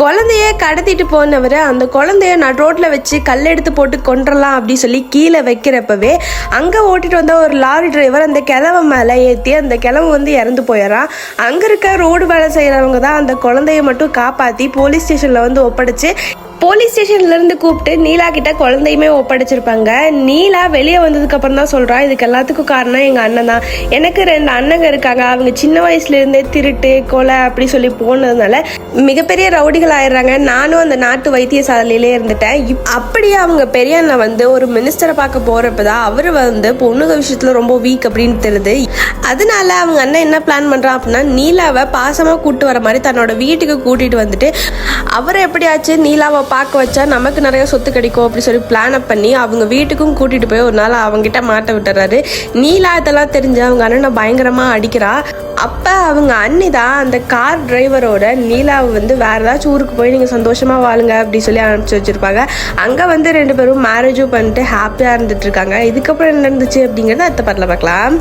குழந்தைய கடத்திட்டு போனவர் அந்த குழந்தைய நான் ரோட்டில் வச்சு கல் எடுத்து போட்டு கொண்டுடலாம் அப்படின்னு சொல்லி கீழே வைக்கிறப்பவே அங்கே ஓட்டிட்டு வந்த ஒரு லாரி டிரைவர் அந்த கிழவை மேலே ஏற்றி அந்த கிழவை வந்து இறந்து போயிடறான். அங்கே இருக்க ரோடு வேலை செய்கிறவங்க தான் அந்த குழந்தைய மட்டும் காப்பாற்றி போலீஸ் ஸ்டேஷனில் வந்து ஒப்படைச்சு போலீஸ் ஸ்டேஷன்லேருந்து கூப்பிட்டு நீலா கிட்ட குழந்தையுமே ஒப்படைச்சிருப்பாங்க. நீலா வெளியே வந்ததுக்கு அப்புறம் தான் சொல்கிறா, இதுக்கு எல்லாத்துக்கும் காரணம் எங்கள் அண்ணன் தான். எனக்கு 2 அண்ணங்க இருக்காங்க. அவங்க சின்ன வயசுலேருந்தே திருட்டு கொலை அப்படி சொல்லி போனதுனால மிகப்பெரிய ரவுடிகள் ஆயிடுறாங்க. நானும் அந்த நாட்டு வைத்தியசாலையிலே இருந்துட்டேன். அப்படியே அவங்க பெரிய அண்ணன் வந்து ஒரு மினிஸ்டரை பார்க்க போகிறப்ப தான் அவர் வந்து பொண்ணுங்க விஷயத்தில் ரொம்ப வீக் அப்படின்னு தெரியுது. அதனால அவங்க அண்ணன் என்ன பிளான் பண்ணுறான் அப்படின்னா, நீலாவை பாசமாக கூப்பிட்டு வர மாதிரி தன்னோட வீட்டுக்கு கூட்டிகிட்டு வந்துட்டு அவரை எப்படியாச்சு நீலாவை பார்க்க வச்சா நமக்கு நிறைய சொத்து கிடைக்கும் அப்படி சொல்லி பிளான் அப் பண்ணி அவங்க வீட்டுக்கும் கூட்டிட்டு போய் ஒரு நாள் அவங்ககிட்ட மாட்ட விட்டுறாரு. நீலா இதெல்லாம் தெரிஞ்சு அவங்க அண்ணனை பயங்கரமா அடிக்கிறா. அப்ப அவங்க அண்ணி தான் அந்த கார் டிரைவரோட நீலாவை வந்து வேற ஏதாச்சும் ஊருக்கு போய் நீங்க சந்தோஷமா வாழுங்க அப்படி சொல்லி அனுப்பிச்சு வச்சிருப்பாங்க. அங்க வந்து 2 பேரும் மேரேஜும் பண்ணிட்டு ஹாப்பியா இருந்துட்டு இருக்காங்க. இதுக்கப்புறம் என்ன நடந்துச்சு அப்படிங்கறத அடுத்த பாட்டுல பார்க்கலாம்.